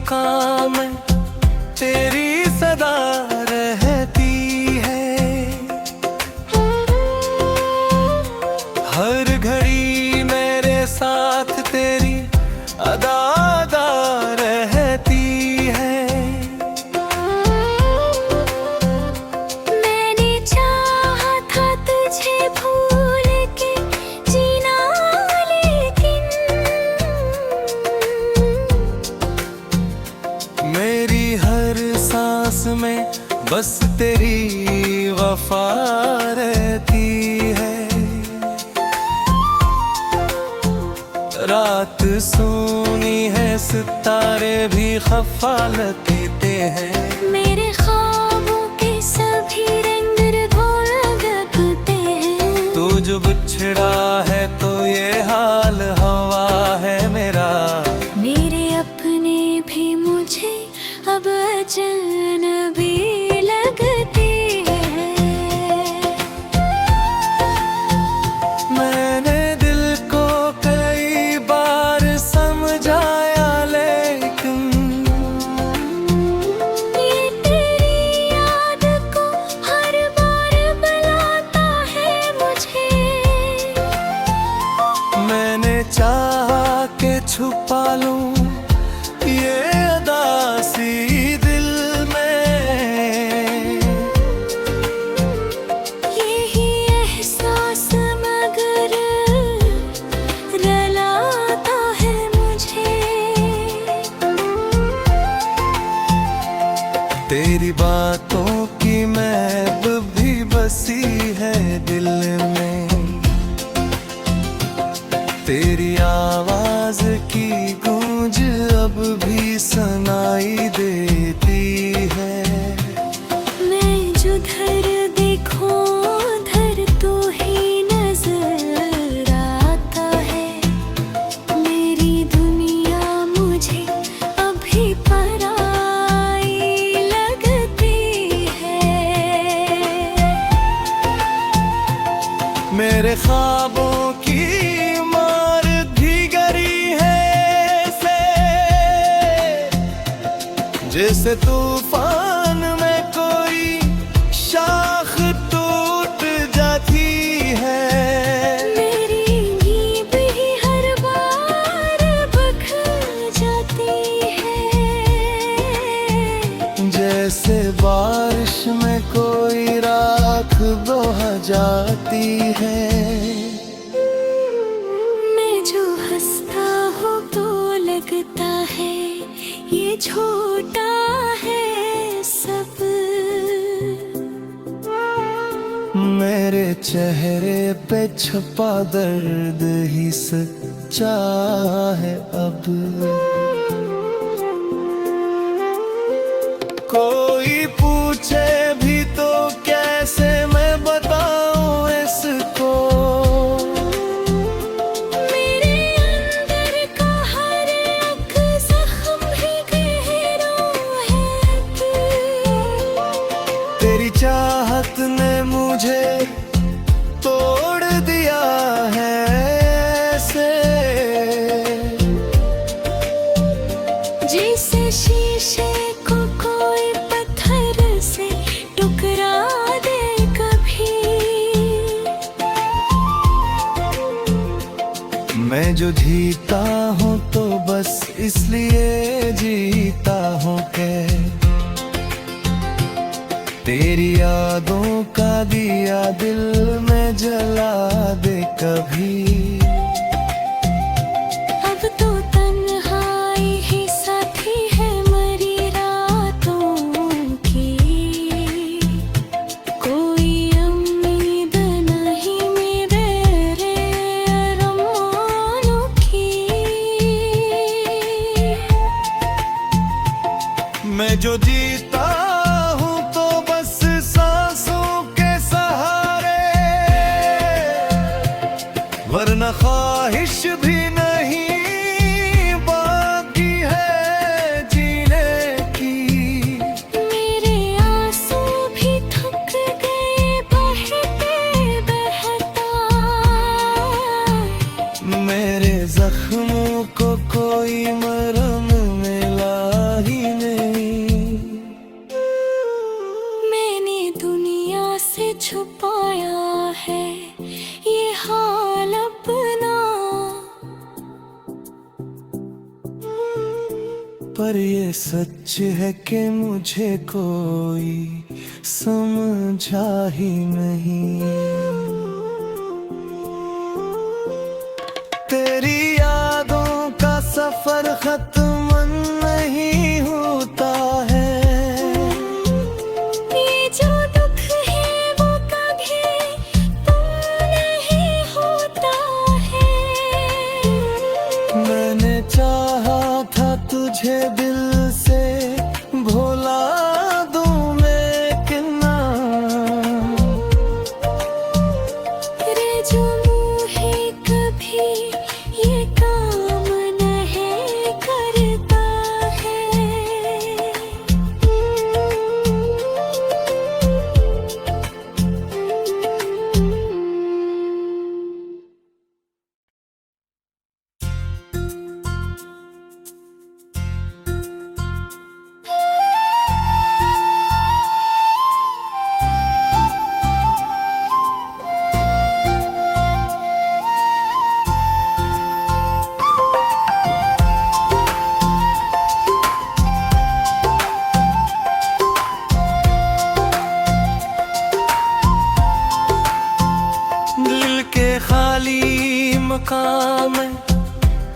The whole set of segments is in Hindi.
मकाम में तेरी सदा रहती है। हर घड़ी मेरे साथ तेरी अदा अदा रहती है। मैंने चाहा था तुझे भूल के जीना, लेकिन मेरी हर सांस में बस तेरी वफा रहती है। रात सोनी है, सितारे भी खफा लगते हैं। मेरे ख्वाबों के सभी रंग लगते हैं। तू जो बिछड़ा है तो ये हाल हवा है मेरा। मेरे अपने भी मुझे अब अजनबी लगते हैं। मैंने दिल को कई बार समझाया, लेकिन ये तेरी याद को हर बार बुलाता है मुझे। मैंने चाहा के छुपा लूं ये अदासी दिल में। यही एहसास मगर रुलाता है मुझे। तेरी बातों की महक भी बसी है दिल में। तेरी आवाज की गूंज अब भी सुनाई देती है। मैं जिधर देखूं उधर तू ही नजर आता है। मेरी दुनिया मुझे अभी पराई लगती है। मेरे ख्वाबों की मार भीगरी है से, जैसे तूफान में कोई शाख टूट जाती है। मेरी नींद भी हर बार बिखर जाती है। जैसे बारिश में कोई राख बह जाती है। मैं जो हंसता हूँ तो लगता है ये छोटा है सब। मेरे चेहरे पे छुपा दर्द ही सच्चा है अब। कोई पूछे भी तो कैसे मैं बताऊं इसको। मेरे अंदर का हर एक जख्म भी गहरा है तू। तेरी चाहत ने मुझे तोड़ दिया है ऐसे, जैसे शीशे को कोई पत्थर से टुकरा दे कभी। मैं जो जीता हूँ तो बस इसलिए जीता हूँ के तेरी यादों का दिया दिल में जला दे कभी। अब तो तन्हाई ही साथी है मरी रातों की। कोई उम्मीद नहीं मेरे अरमानों की। मैं जो जीता हूँ तो बस सांसों के सहारे, वरना ख्वाहिश भी नहीं बाकी है जीने की। मेरे आंसू भी थक गए बहते बहता। मेरे जख्मों को कोई मरहम मिला सच है कि मुझे कोई समझा ही नहीं। तेरी यादों का सफर खत्म नहीं होता है। ये जो दुख है वो कभी तुम नहीं होता है। मैंने चाहा था तुझे दिल से भुला दूं मैं कितना। रे जो मुझे कभी ये काम नहीं करता है। दिल के खाली मकाम में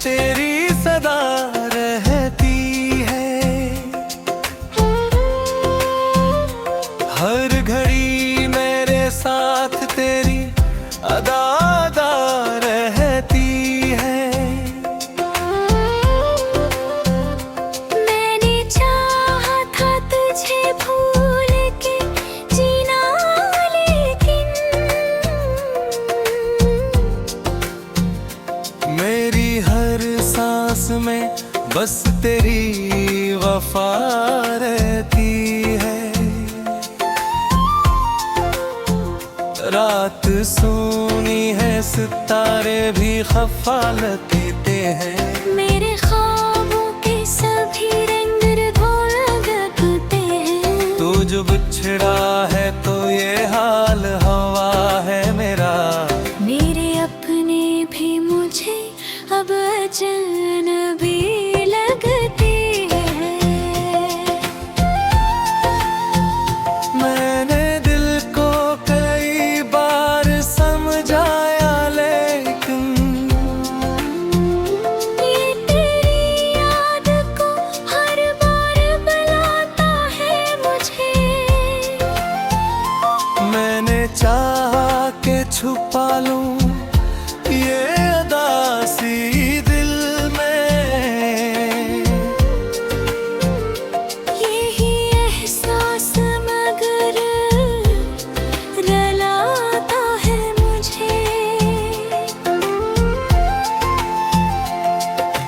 तेरी सदा रहती है। हर घड़ी मेरे साथ तेरी अदा अदा रहती है। मैंने चाहा था तुझे भूल के जीना, लेकिन मेरी हर सांस में बस तेरी वफा रहती है। रात सोनी है सितारे भी खफा लगते हैं। मेरे ख्वाबों के सभी रंग घोल गते हैं। तू जो बिछड़ा है तो ये हाल हवा है मेरा। मेरे अपने भी मुझे अब अजनबी लगते हैं। मैंने दिल को कई बार समझाया लेकिन ये तेरी याद को हर बार बुलाता है मुझे। मैंने चाहा के छुपा लूं ये अदासी दिल में। यही एहसास मगर रुलाता है मुझे।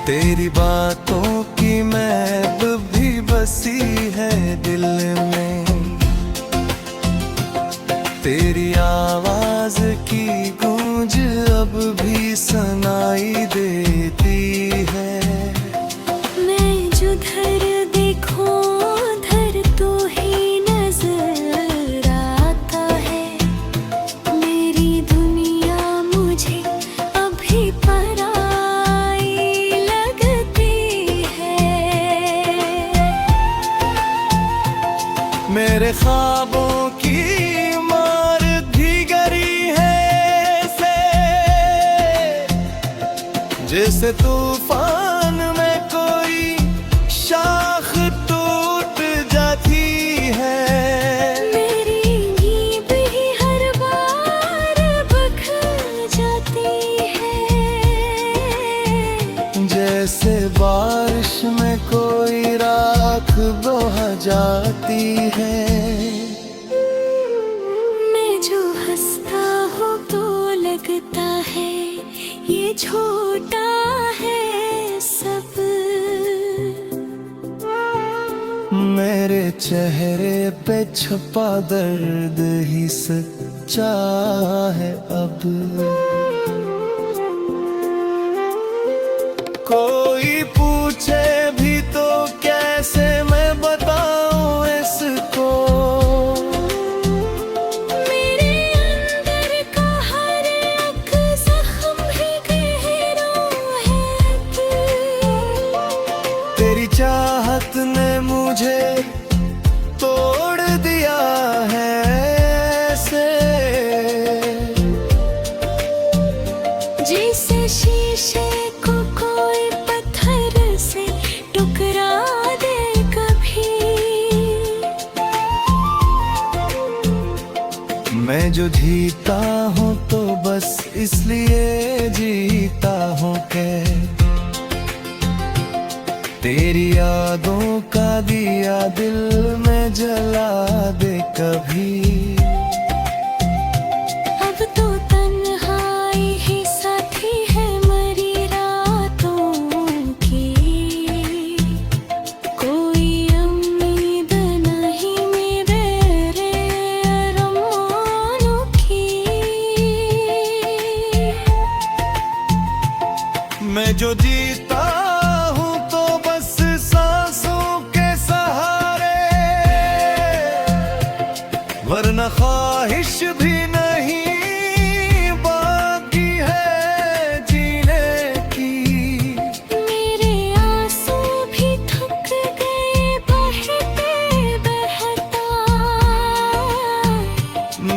तेरी बातों की महब भी बसी है दिल में। तेरी आवाज की गूंज अब भी सुनाई देती है। मैं जिधर देखूं उधर तो ही नजर आता है। मेरी दुनिया मुझे अभी पराई लगती है। मेरे ख्वाबों की मार भीगरी है से, जैसे तूफान में कोई शाख टूट जाती है। मेरी नींद ही हर बार बिखर जाती है। जैसे बारिश में कोई राख बह जाती है। मैं जो हंसता हूँ तो लगता है ये छोटा है सब। मेरे चेहरे पे छपा दर्द ही सच्चा है अब। कोई पूछे भी तो कैसे मैं बताऊं इसको। मेरे अंदर का हर एक जख्म भी गहरा है। तेरी चाहत ने मुझे तोड़ दिया है ऐसे, जैसे शीशे को कोई पत्थर से टुकरा दे कभी। मैं जो जीता हूँ तो बस इसलिए जीता हूँ के तेरी यादों का दिया दिल में जला दे कभी। अब तो तन्हाई ही साथी है मरी रातों की, कोई उम्मीद नहीं मेरे अरमानों की। मैं जो जीता हूँ तो बस सांसों के सहारे, वरना ख्वाहिश भी नहीं बाकी है जीने की। मेरे आंसू भी थक गए बहते बहता,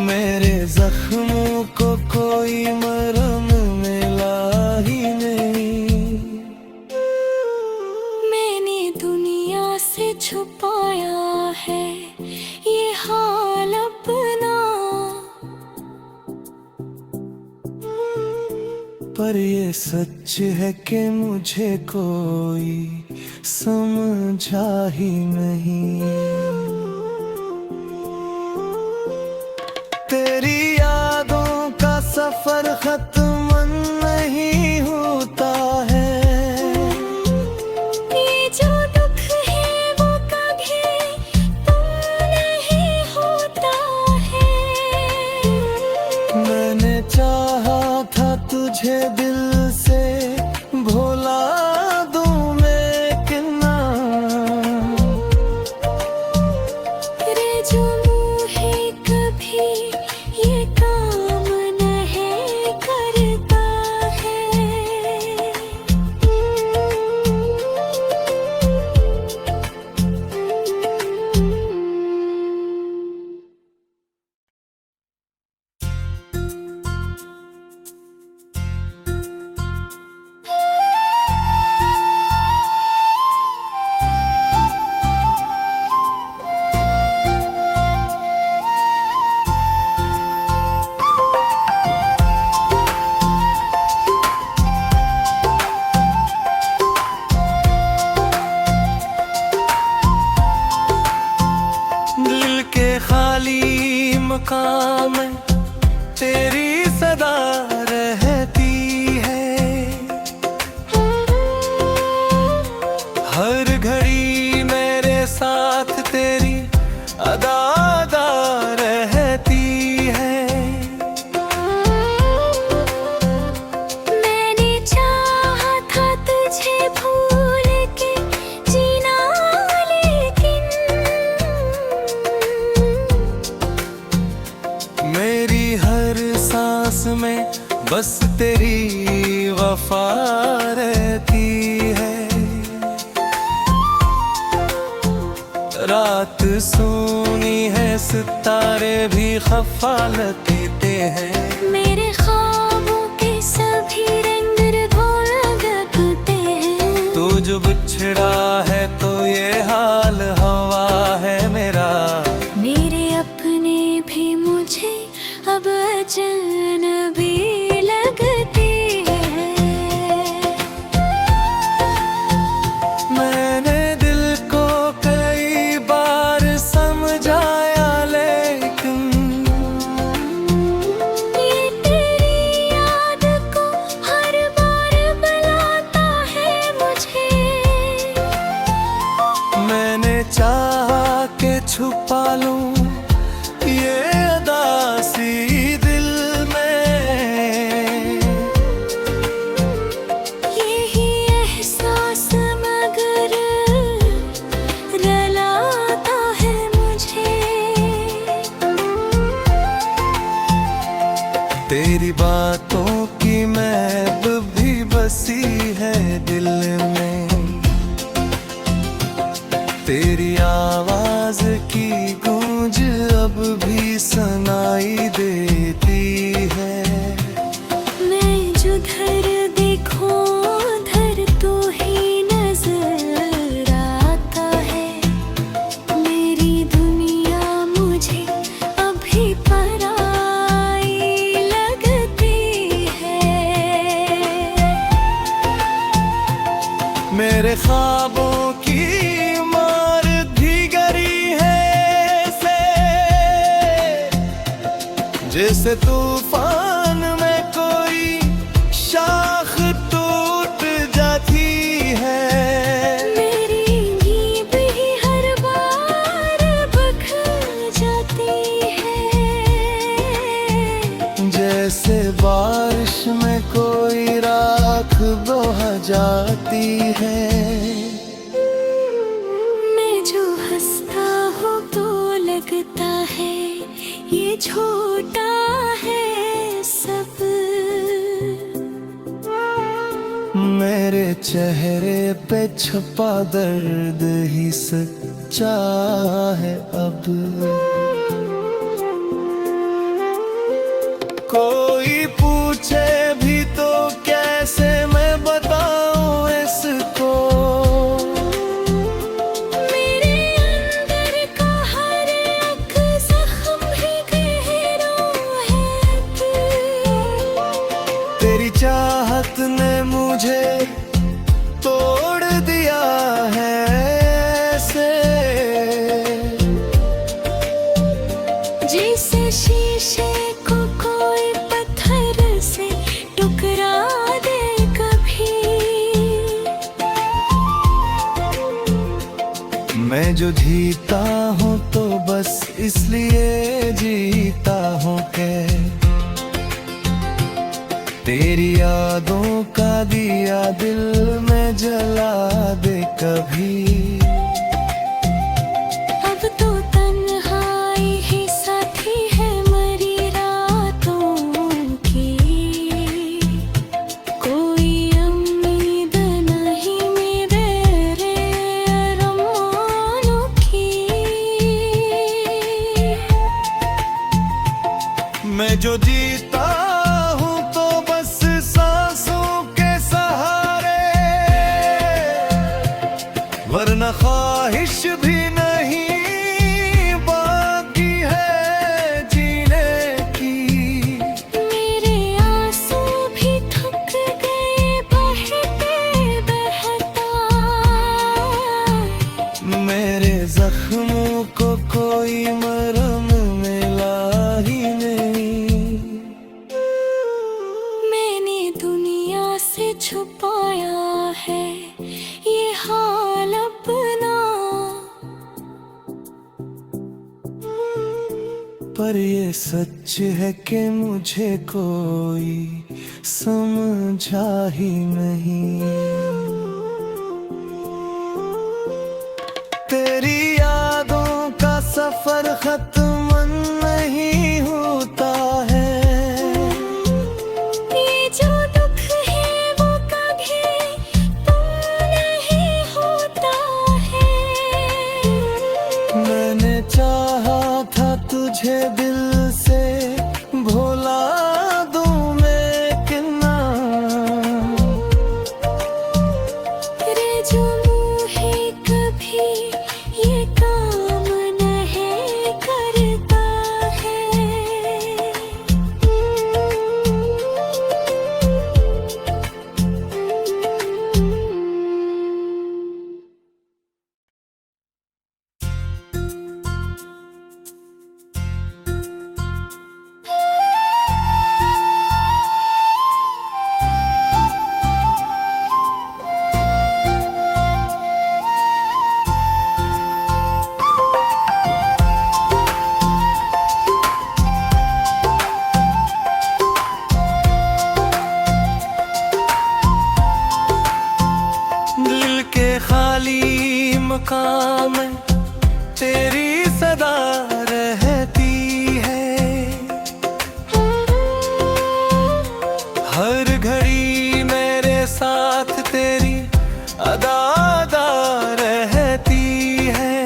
मेरे जख्मों को कोई मरहम मिला ही नहीं। मैंने दुनिया से छुपाया है ये हाल अपना, पर ये सच है कि मुझे कोई समझा ही नहीं। तेरी यादों का सफर खत्म नहीं होता है, ये जो दुख है वो कभी तुम नहीं होता है। मैंने चाहा था तुझे दिल से भुला दूं मैं कितना, रे जो मुझे कभी ये काम नहीं करता है। दिल के खाली मकाम में तेरी सदा रहती है, हर घड़ी मेरे साथ तेरी अदा अदा रहती है। मैंने चाहा था तुझे भूल के जीना, लेकिन मेरी हर सांस में बस तेरी वफा रहती है। रात सोनी है सितारे भी खफा लगते हैं, मेरे ख्वाबों के सभी रंग घोल लगते हैं। तू जो बिछड़ा है तो ये हाल हवा है मेरा। मेरे अपने भी मुझे अब अजनबी लगते हैं। मैंने दिल को कई बार समझाया लेकिन ये तेरी याद को हर बार बुलाता है मुझे। मैंने चाहा के छुपा लूं ये अदासी दिल में, यही एहसास मगर रुलाता है मुझे। तेरी बातों की महब भी बसी है दिल में, तेरी तेरी आवाज की गूंज अब भी सुनाई देती है। मैं जिधर देखूं उधर तू ही नजर आता है। मेरी दुनिया मुझे अभी पराई लगती है। मेरे ख्वाबों की मार भीगरी है से, जैसे तूफान में कोई शाख टूट जाती है। मेरी नींद ही हर बार बिखर जाती है। जैसे बारिश में कोई राख बह जाती है। मैं जो हंसता हूँ तो लगता है ये छोटा है सब। मेरे चेहरे पे छुपा दर्द ही सच्चा है अब। कोई पूछे भी तो कैसे मैं बताऊं इसको। मेरे अंदर का हर एक जख्म भी गहरा है तू। तेरी चाहत ने मुझे तोड़ दिया है ऐसे, जैसे शीशे को कोई पत्थर से टुकरा दे कभी। मैं जो जीता हूँ तो बस इसलिए जीता हूँ के तेरी यादों का दिया दिल में जला दे कभी। अब तो तन्हाई ही साथी है मरी रातों की। कोई उम्मीद नहीं मेरे अरमानों की। मैं जो जीता हूँ तो बस सांसों के सहारे, वरना ख्वाहिश भी नहीं बाकी है जीने की। मेरे आंसू भी थक गए बहते बहता। मेरे जख्मों को कोई मरहम मिला ही नहीं। मैंने दुनिया से छुपाया है ये हाल अपना। पर ये सच है कि मुझे कोई समझा ही नहीं। तेरी यादों का सफर खत्म नहीं होता है। ये जो दुख है वो कभी तुम नहीं होता है। मैंने चाहा था तुझे दिल से भुला दूं मैं कितना। रे जो मुझे कभी ये काम नहीं करता है। दिल के खाली मकाम में तेरी सदा रहती है। हर घड़ी मेरे साथ तेरी अदा रहती है।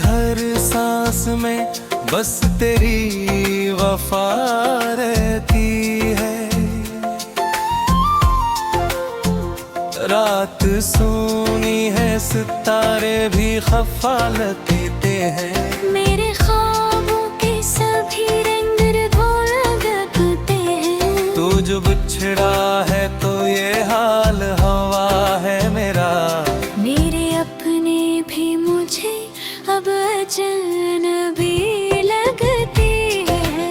हर सांस में बस तेरी वफा रहती है। रात सोनी है, सितारे भी खफा लगते हैं। मेरे ख्वाबों के सभी रंग लगते हैं। तू जो बिछड़ा है तो ये हाल हवा है मेरा। मेरे अपने भी मुझे अब अजनबी लगते हैं।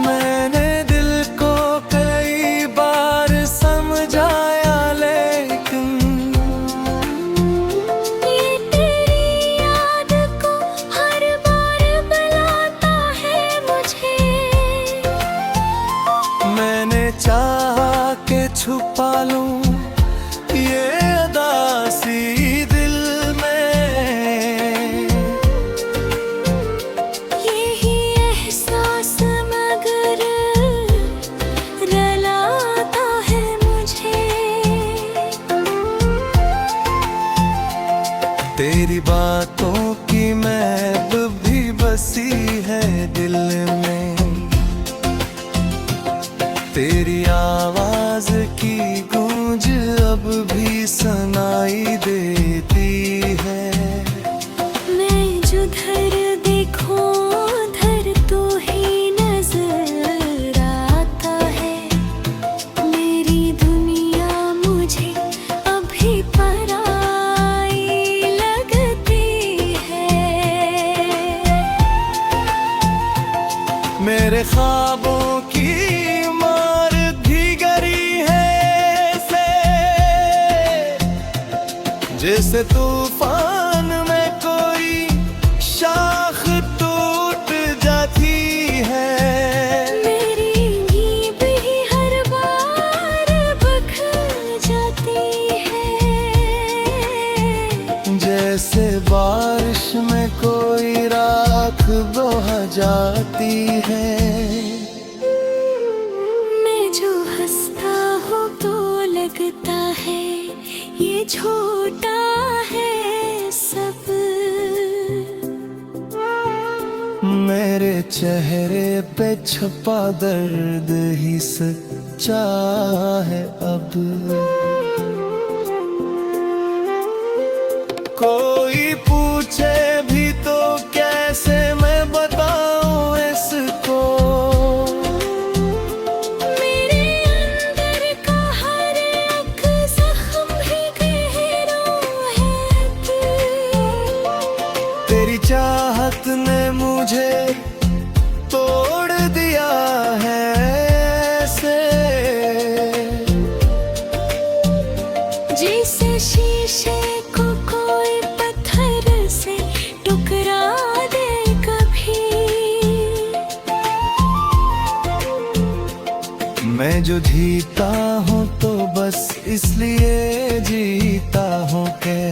मैंने दिल को कई बार समझाया, लेकिन ये तेरी याद को हर बार बुलाता है मुझे। मैंने चाहा के छुपा लूं ये अदासी दिल में। यही एहसास मगर रुलाता है मुझे। तेरी बातों की महक भी बसी है दिल में। तेरी आवाज की गूंज अब भी सुनाई देती है। मैं जिधर देखूं उधर तू ही नजर आता है। मेरी दुनिया मुझे अभी पराई लगती है। मेरे ख्वाबों की मार भीगरी है ऐसे, जैसे तूफान में कोई शाख टूट जाती है। मेरी नींद भी हर बार बिखर जाती है। जैसे बारिश में कोई राख बह जाती है। मैं जो हंसता हूँ तो लगता है ये झूठा है सब। मेरे चेहरे पे छपा दर्द ही सच्चा है अब। कोई पूछे भी तो कैसे मैं बताऊं इसको। मेरे अंदर का हर एक जख्म भी गहरा है तू। तेरी चाहत ने मुझे तोड़ दिया है ऐसे, जैसे शीशे को कोई पत्थर से टुकरा दे कभी। मैं जो जीता हूँ तो बस इसलिए जीता हूँ के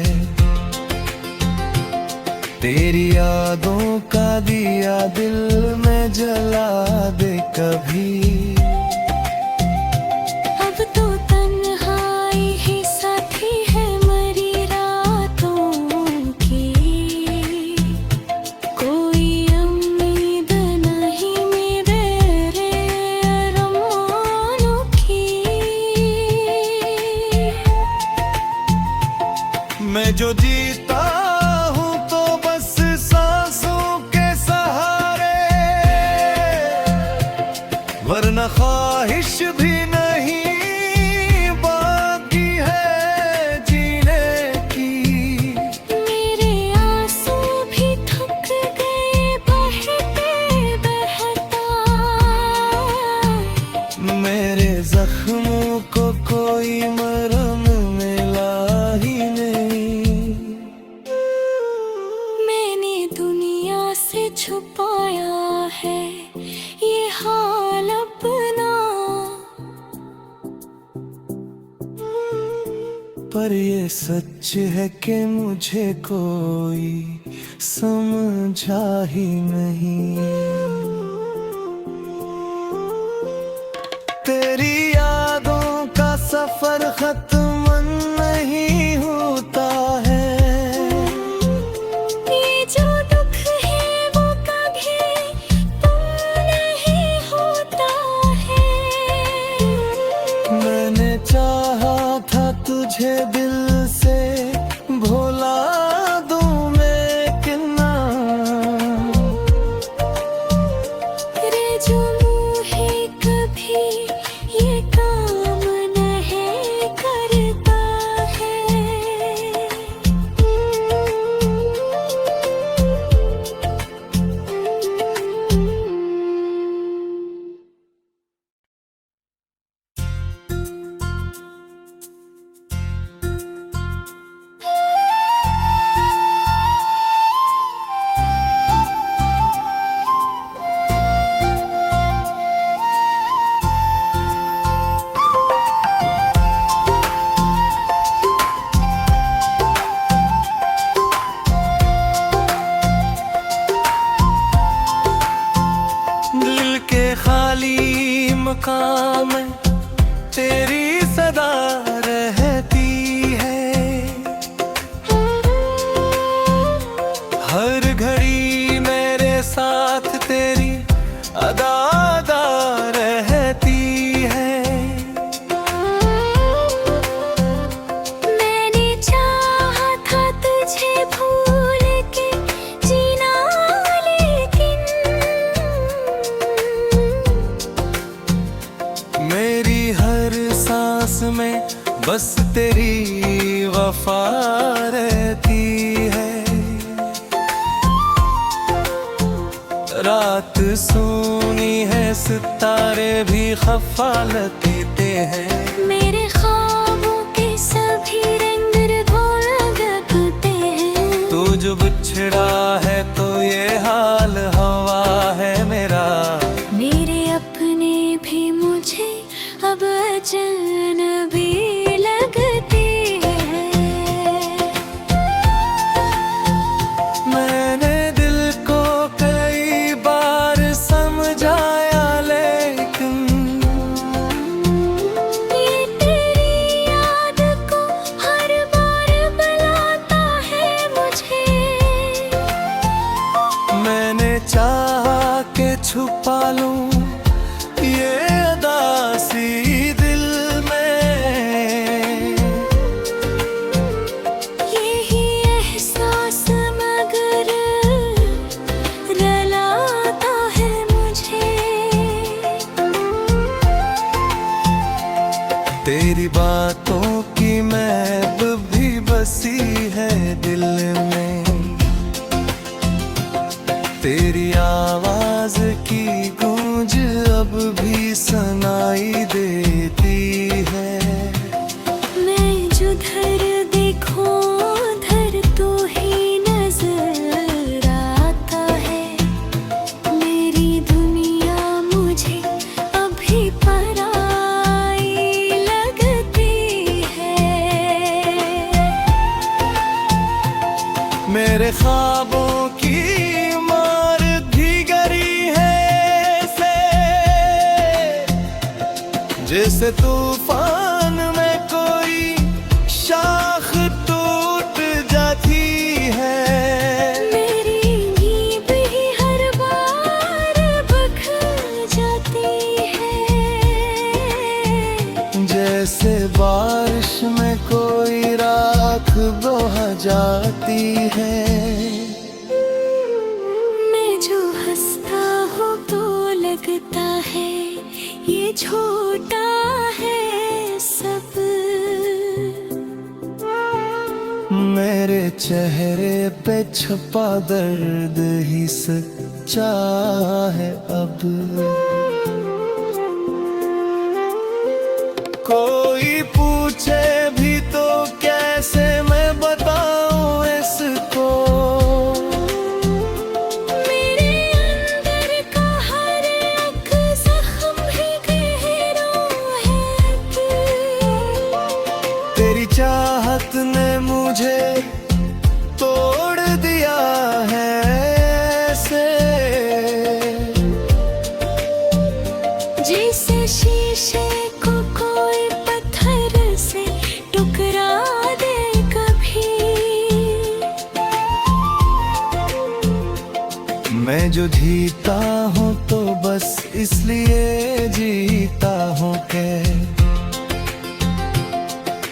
तेरी यादों का दिया दिल में जला दे कभी। अब तो तन्हाई ही साथी है मरी रातों की। कोई उम्मीद नहीं मेरे अरमानों की। मैं जो जीता हूँ तो बस सांसों के सहारे, वरना ख्वाहिश भी नहीं बाकी है जीने की। मेरे आंसू भी थक गए बहते बहता। मेरे जख्मों को कोई मरहम मिला ही नहीं। मैंने दुनिया से छुपाया है ये हाल अपना। पर ये सच है कि मुझे कोई समझा ही नहीं। तेरी यादों का सफर खत्म नहीं होता है। रात सूनी है, सितारे भी खफा लगते हैं। मेरे ख्वाबों के सभी रंग लगते हैं। तू जो बिछड़ा है तो ये हाल हवा है मेरा। मेरे अपने भी मुझे अब अजनबी लगते हैं। मैंने दिल को कई बार समझाया, लेकिन ये तेरी याद को हर बार बुलाता है मुझे। मैंने चाहा के छुपा लूं ये अदासी दिल में। यही एहसास मगर रुलाता है मुझे। तेरी बातों की महब भी बसी है दिल में। तेरी आवाज की गूंज अब भी सुनाई देती है। मैं जिधर देखूं उधर तू ही नजर आता है। मेरी दुनिया मुझे अभी पराई लगती है। मेरे ख्वाबों की मार भीगरी है ऐसे, जैसे तूफान में कोई शाख टूट जाती है। मेरी नींद ही हर बार बिखर जाती है। जैसे बारिश में कोई राख बहा जाती है। मैं जो हंसता हूँ तो लगता है ये छोटा है सब। मेरे चेहरे पे छपा दर्द ही सच्चा है अब। कोई पूछे भी तो कैसे मैं बताऊं इसको। मेरे अंदर का हर एक जख्म भी गहरा है तू। तेरी चाहत ने मुझे तोड़ दिया है ऐसे, जैसे शीशे को कोई पत्थर से टुकरा दे कभी। मैं जो जीता हूँ तो बस इसलिए जीता हूँ के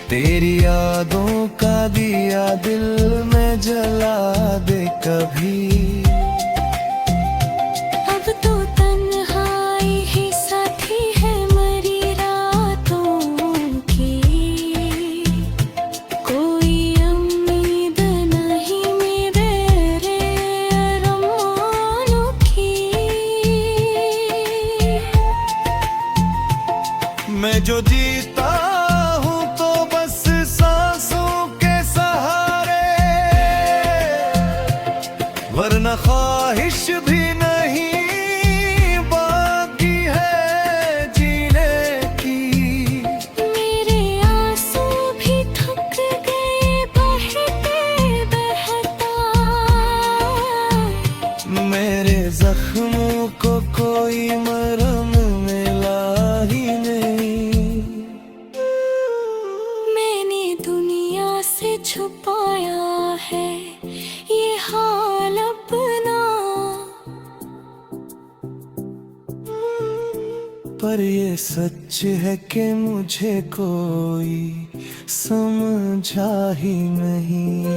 तेरी यादों का दिया दिल में जला दे कभी। अब तो तन्हाई ही साथी है मरी रातों की। कोई उम्मीद नहीं मेरे अरमानों की। मैं जो जीता हूँ तो बस सांसों के सहारे, वरना ख्वाहिश भी नहीं बाकी है जीने की। मेरे आंसू भी थक गए बहते बहता। मेरे जख्मों को कोई मरहम मिला ही नहीं। मैंने दुनिया से छुपाया है ये हाल अपना। पर ये सच है कि मुझे कोई समझा ही नहीं।